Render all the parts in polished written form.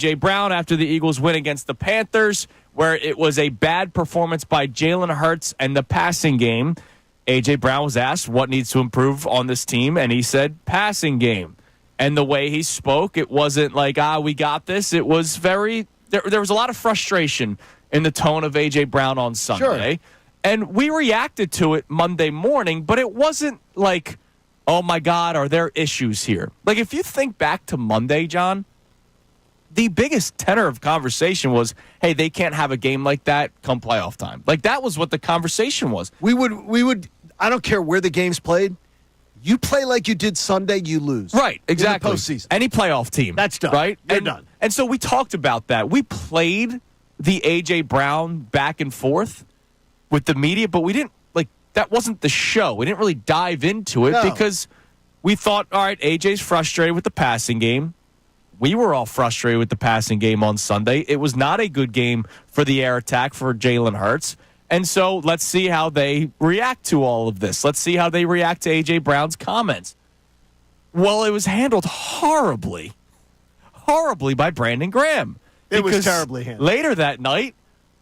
A.J. Brown after the Eagles win against the Panthers, where it was a bad performance by Jalen Hurts and the passing game. A.J. Brown was asked what needs to improve on this team, and he said passing game. And the way he spoke, it wasn't like, we got this. It was very there was a lot of frustration in the tone of A.J. Brown on Sunday. Sure. And we reacted to it Monday morning, but it wasn't like, oh, my God, are there issues here? Like, if you think back to Monday, John, the biggest tenor of conversation was, hey, they can't have a game like that come playoff time. Like, that was what the conversation was. We would. I don't care where the game's played. You play like you did Sunday, you lose. Right, exactly. In the postseason. Any playoff team. That's done. Right? You're done. And so we talked about that. We played the A.J. Brown back and forth with the media, but we didn't, that wasn't the show. We didn't really dive into it because we thought, all right, A.J.'s frustrated with the passing game. We were all frustrated with the passing game on Sunday. It was not a good game for the air attack for Jalen Hurts. And so let's see how they react to all of this. Let's see how they react to A.J. Brown's comments. Well, it was handled horribly by Brandon Graham. It was terribly handled. Later that night,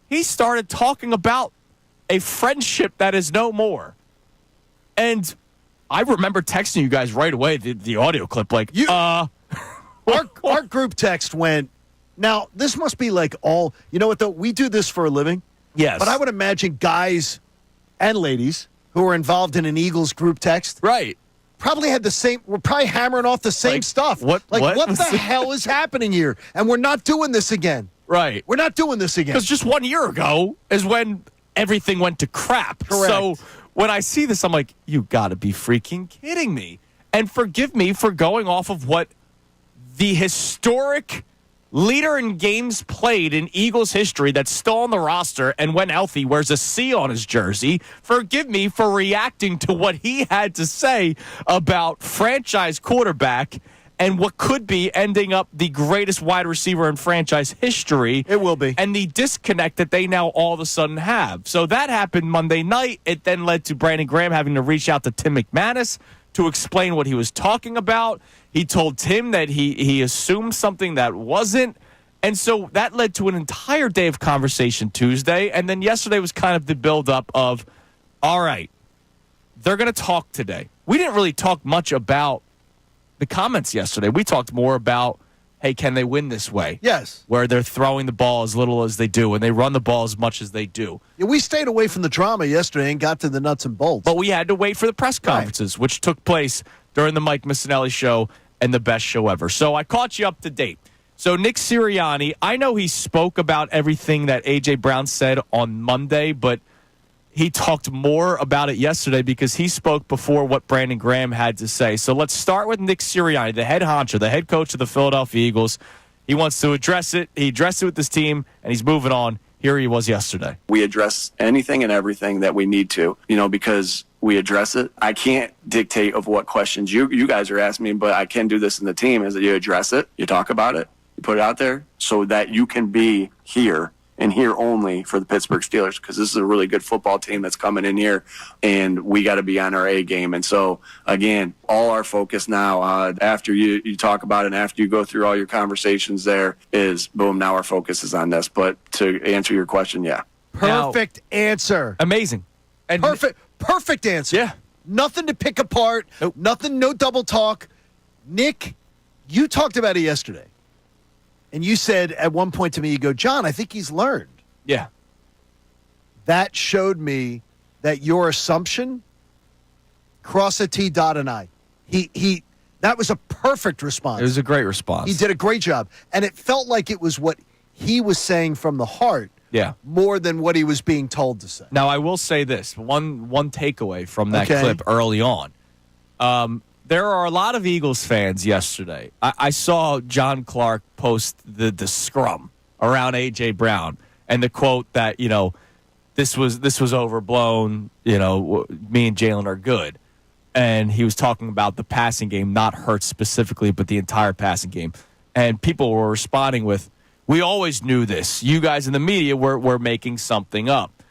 he started talking about a friendship that is no more. And I remember texting you guys right away, the audio clip, Our group text went, now, this must be like all, you know what, though? We do this for a living. Yes. But I would imagine guys and ladies who are involved in an Eagles group text. Right. Probably had the same, we're probably hammering off the same stuff. What the hell is happening here? And we're not doing this again. Right. We're not doing this again. Because just 1 year ago is when everything went to crap. Correct. So when I see this, I'm like, you got to be freaking kidding me. And forgive me for going off of what the historic leader in games played in Eagles history that's still on the roster and when healthy wears a C on his jersey. Forgive me for reacting to what he had to say about franchise quarterback and what could be ending up the greatest wide receiver in franchise history. It will be. And the disconnect that they now all of a sudden have. So that happened Monday night. It then led to Brandon Graham having to reach out to Tim McManus to explain what he was talking about. He told Tim that he assumed something that wasn't. And so that led to an entire day of conversation Tuesday. And then yesterday was kind of the buildup of, all right, they're going to talk today. We didn't really talk much about the comments yesterday. We talked more about, hey, can they win this way? Yes. Where they're throwing the ball as little as they do and they run the ball as much as they do. Yeah, we stayed away from the drama yesterday and got to the nuts and bolts. But we had to wait for the press conferences, which took place during the Mike Missanelli show and the best show ever. So I caught you up to date. So Nick Sirianni, I know he spoke about everything that A.J. Brown said on Monday, but he talked more about it yesterday because he spoke before what Brandon Graham had to say. So let's start with Nick Sirianni, the head honcho, the head coach of the Philadelphia Eagles. He wants to address it. He addressed it with his team, and he's moving on. Here he was yesterday. We address anything and everything that we need to, because we address it. I can't dictate of what questions you guys are asking me, but I can do this in the team, is that you address it, you talk about it, you put it out there so that you can be here and here only for the Pittsburgh Steelers, because this is a really good football team that's coming in here, and we got to be on our A game. And so, again, all our focus now, after you talk about it and after you go through all your conversations there, is, boom, now our focus is on this. But to answer your question, yeah. Perfect answer. Amazing. And perfect answer. Yeah. Nothing to pick apart. Nope. Nothing, no double talk. Nick, you talked about it yesterday. And you said at one point to me, you go, John, I think he's learned. Yeah. That showed me that your assumption, cross a T, dot an I. That was a perfect response. It was a great response. He did a great job. And it felt like it was what he was saying from the heart. Yeah. More than what he was being told to say. Now, I will say this. One takeaway from that clip early on. There are a lot of Eagles fans yesterday. I saw John Clark post the scrum around A.J. Brown and the quote that, this was overblown, me and Jalen are good. And he was talking about the passing game, not Hurts specifically, but the entire passing game. And people were responding with, we always knew this. You guys in the media were making something up.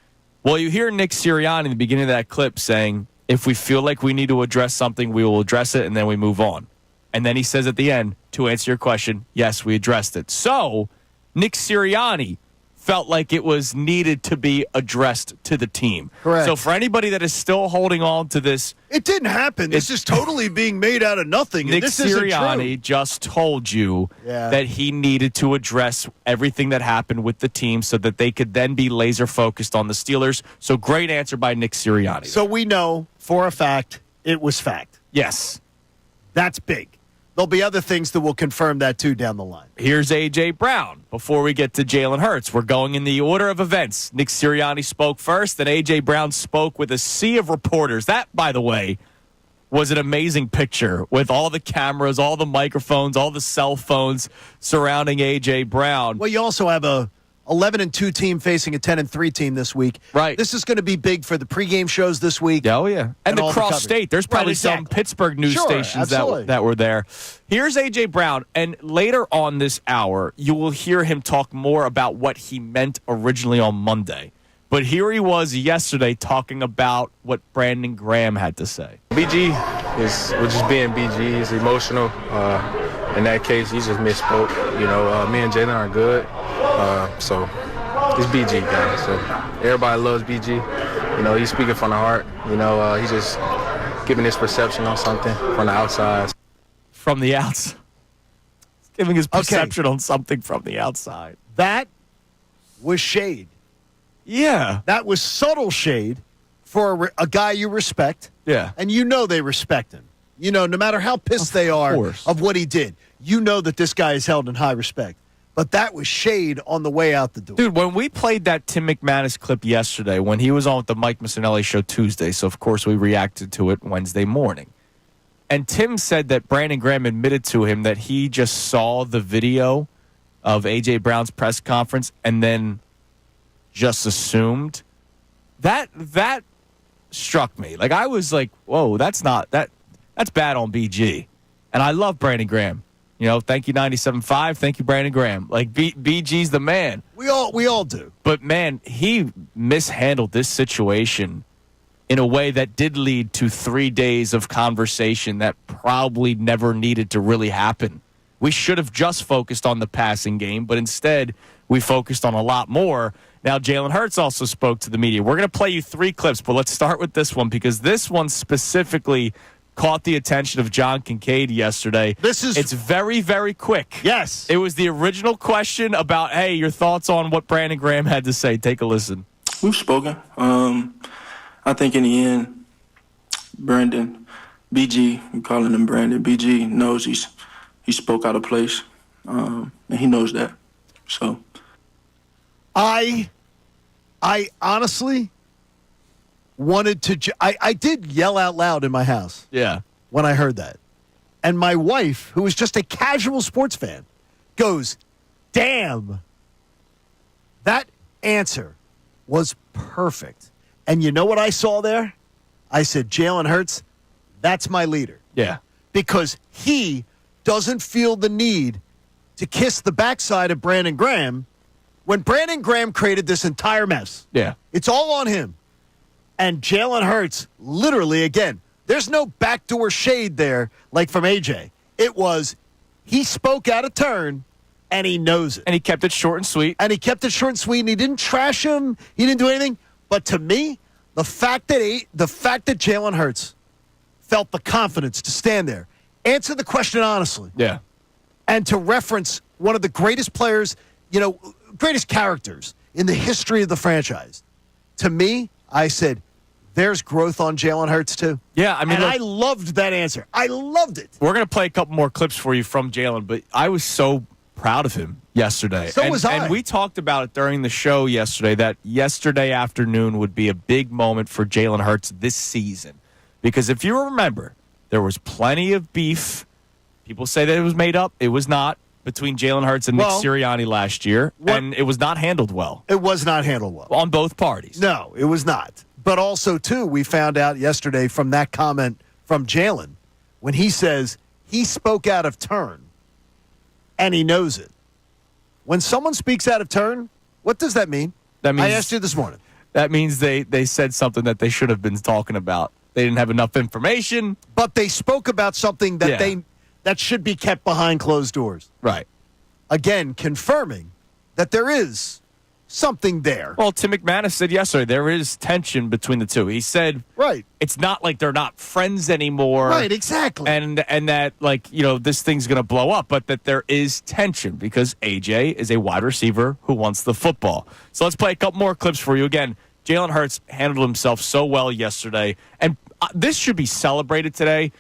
Well, you hear Nick Sirianni in the beginning of that clip saying, if we feel like we need to address something, we will address it, and then we move on. And then he says at the end, to answer your question, yes, we addressed it. So Nick Sirianni felt like it was needed to be addressed to the team. Correct. So for anybody that is still holding on to this, it didn't happen. This is totally being made out of nothing. Nick this isn't Sirianni true. just told you that he needed to address everything that happened with the team so that they could then be laser focused on the Steelers. So great answer by Nick Sirianni. So we know for a fact it was fact. Yes. That's big. There'll be other things that will confirm that, too, down the line. Here's A.J. Brown. Before we get to Jalen Hurts, we're going in the order of events. Nick Sirianni spoke first, then A.J. Brown spoke with a sea of reporters. That, by the way, was an amazing picture with all the cameras, all the microphones, all the cell phones surrounding A.J. Brown. Well, you also have a 11-2 team facing a 10-3 team this week. Right. This is going to be big for the pregame shows this week. Oh, yeah. And all the across coverage. state. There's probably Right, exactly. some Pittsburgh news stations that were there. Here's A.J. Brown. And later on this hour, you will hear him talk more about what he meant originally on Monday. But here he was yesterday talking about what Brandon Graham had to say. BG was just being BG. He's emotional. In that case, he just misspoke. Me and Jalen are good. So he's BG, guys. So everybody loves BG. He's speaking from the heart. He's just giving his perception on something from the outside. From the outside. He's giving his perception on something from the outside. That was shade. Yeah. That was subtle shade for a guy you respect. Yeah. And they respect him. No matter how pissed they are of what he did, that this guy is held in high respect. But that was shade on the way out the door. Dude, when we played that Tim McManus clip yesterday, when he was on with the Mike Missanelli show Tuesday, so of course we reacted to it Wednesday morning. And Tim said that Brandon Graham admitted to him that he just saw the video of A.J. Brown's press conference and then just assumed. That struck me. Like, I was like, whoa, that's bad on BG. And I love Brandon Graham. Thank you, 97.5. Thank you, Brandon Graham. Like, BG's the man. We all do. But, man, he mishandled this situation in a way that did lead to 3 days of conversation that probably never needed to really happen. We should have just focused on the passing game, but instead we focused on a lot more. Now, Jalen Hurts also spoke to the media. We're going to play you 3 clips, but let's start with this one because this one specifically caught the attention of John Kincade yesterday. It's very, very quick. Yes. It was the original question about, hey, your thoughts on what Brandon Graham had to say. Take a listen. We've spoken. I think in the end, Brandon, BG, we're calling him Brandon, BG knows he spoke out of place, and he knows that. So, I honestly wanted to. I did yell out loud in my house. Yeah. When I heard that, and my wife, who was just a casual sports fan, goes, "Damn, that answer was perfect." And you know what I saw there? I said, Jalen Hurts, that's my leader. Yeah. Because he doesn't feel the need to kiss the backside of Brandon Graham when Brandon Graham created this entire mess. Yeah. It's all on him. And Jalen Hurts, literally, again, there's no backdoor shade there like from AJ. It was, he spoke out of turn, and he knows it. And he kept it short and sweet. And he didn't trash him. He didn't do anything. But to me, the fact that Jalen Hurts felt the confidence to stand there, answer the question honestly, yeah, and to reference one of the greatest players, greatest characters in the history of the franchise, to me, I said, there's growth on Jalen Hurts too. Yeah, I mean, and I loved that answer. I loved it. We're going to play a couple more clips for you from Jalen, but I was so proud of him yesterday. So was I. And we talked about it during the show yesterday, that yesterday afternoon would be a big moment for Jalen Hurts this season. Because if you remember, there was plenty of beef. People say that it was made up. It was not, between Jalen Hurts and Nick Sirianni last year. And it was not handled well. It was not handled well. On both parties. No, it was not. But also, too, we found out yesterday from that comment from Jalen, when he says he spoke out of turn, and he knows it. When someone speaks out of turn, what does that mean? That means, I asked you this morning. That means they said something that they should have been talking about. They didn't have enough information. But they spoke about something that that should be kept behind closed doors. Right. Again, confirming that there is something there. Well, Tim McManus said yesterday there is tension between the two. He said Right. it's not like they're not friends anymore. Right, exactly. And that, like, you know, this thing's going to blow up, but that there is tension because AJ is a wide receiver who wants the football. So let's play a couple more clips for you. Again, Jalen Hurts handled himself so well yesterday, and this should be celebrated today.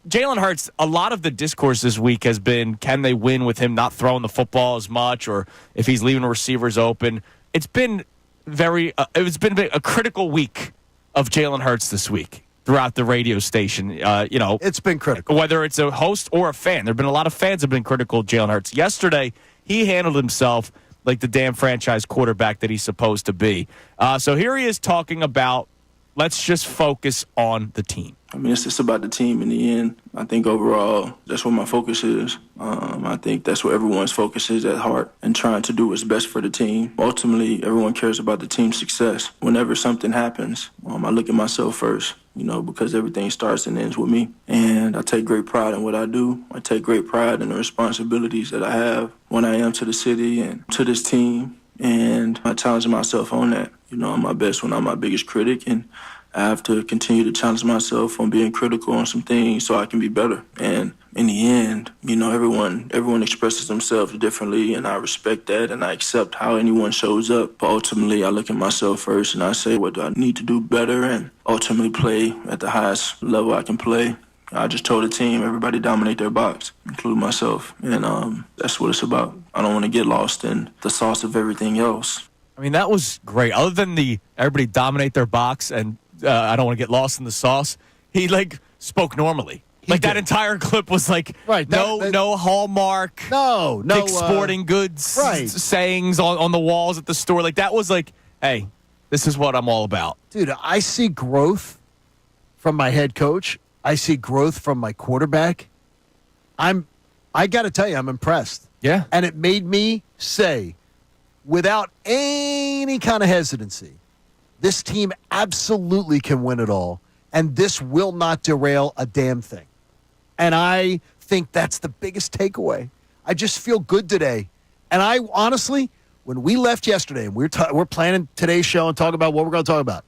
Jalen Hurts, a lot of the discourse this week has been, can they win with him not throwing the football as much, or if he's leaving receivers open? It's been a critical week of Jalen Hurts this week throughout the radio station. It's been critical. Whether it's a host or a fan. There have been a lot of fans have been critical of Jalen Hurts. Yesterday, he handled himself like the damn franchise quarterback that he's supposed to be. So here he is talking about, let's just focus on the team. I mean, it's just about the team in the end. I think overall, that's what my focus is. I think that's what everyone's focus is at heart, and trying to do what's best for the team. Ultimately, everyone cares about the team's success. Whenever something happens, I look at myself first, because everything starts and ends with me. And I take great pride in what I do. I take great pride in the responsibilities that I have when I am to the city and to this team. And I challenge myself on that. I'm my best when I'm my biggest critic, and I have to continue to challenge myself on being critical on some things so I can be better. And in the end, everyone expresses themselves differently, and I respect that, and I accept how anyone shows up. But ultimately, I look at myself first, and I say, what do I need to do better, and ultimately play at the highest level I can play. I just told the team, everybody dominate their box, including myself. And that's what it's about. I don't want to get lost in the sauce of everything else. I mean, that was great. Other than the everybody dominate their box and I don't want to get lost in the sauce, he, spoke normally. That entire clip was right, no Hallmark, no big sporting goods sayings on the walls at the store. That was hey, this is what I'm all about. Dude, I see growth from my head coach. I see growth from my quarterback. I got to tell you, I'm impressed. Yeah. And it made me say, without any kind of hesitancy, this team absolutely can win it all, and this will not derail a damn thing. And I think that's the biggest takeaway. I just feel good today. And I honestly, when we left yesterday and we're planning today's show and talking about what we're going to talk about,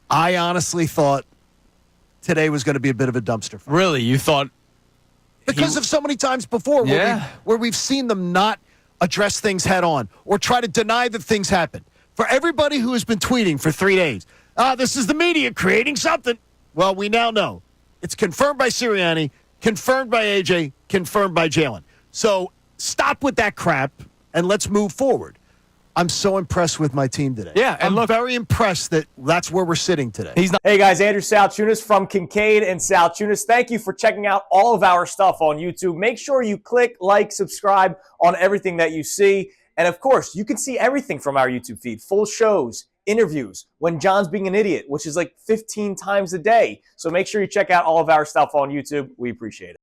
I honestly thought today was going to be a bit of a dumpster fire. Really? You thought? Because of so many times before where we've seen them not address things head on or try to deny that things happen. For everybody who has been tweeting for 3 days, this is the media creating something. Well, we now know. It's confirmed by Sirianni, confirmed by AJ, confirmed by Jalen. So stop with that crap and let's move forward. I'm so impressed with my team today. Yeah, and I'm very impressed that that's where we're sitting today. Hey guys, Andrew Salciunas from Kincade and Salciunas. Thank you for checking out all of our stuff on YouTube. Make sure you click, subscribe on everything that you see. And of course, you can see everything from our YouTube feed, full shows, interviews, when John's being an idiot, which is 15 times a day. So make sure you check out all of our stuff on YouTube. We appreciate it.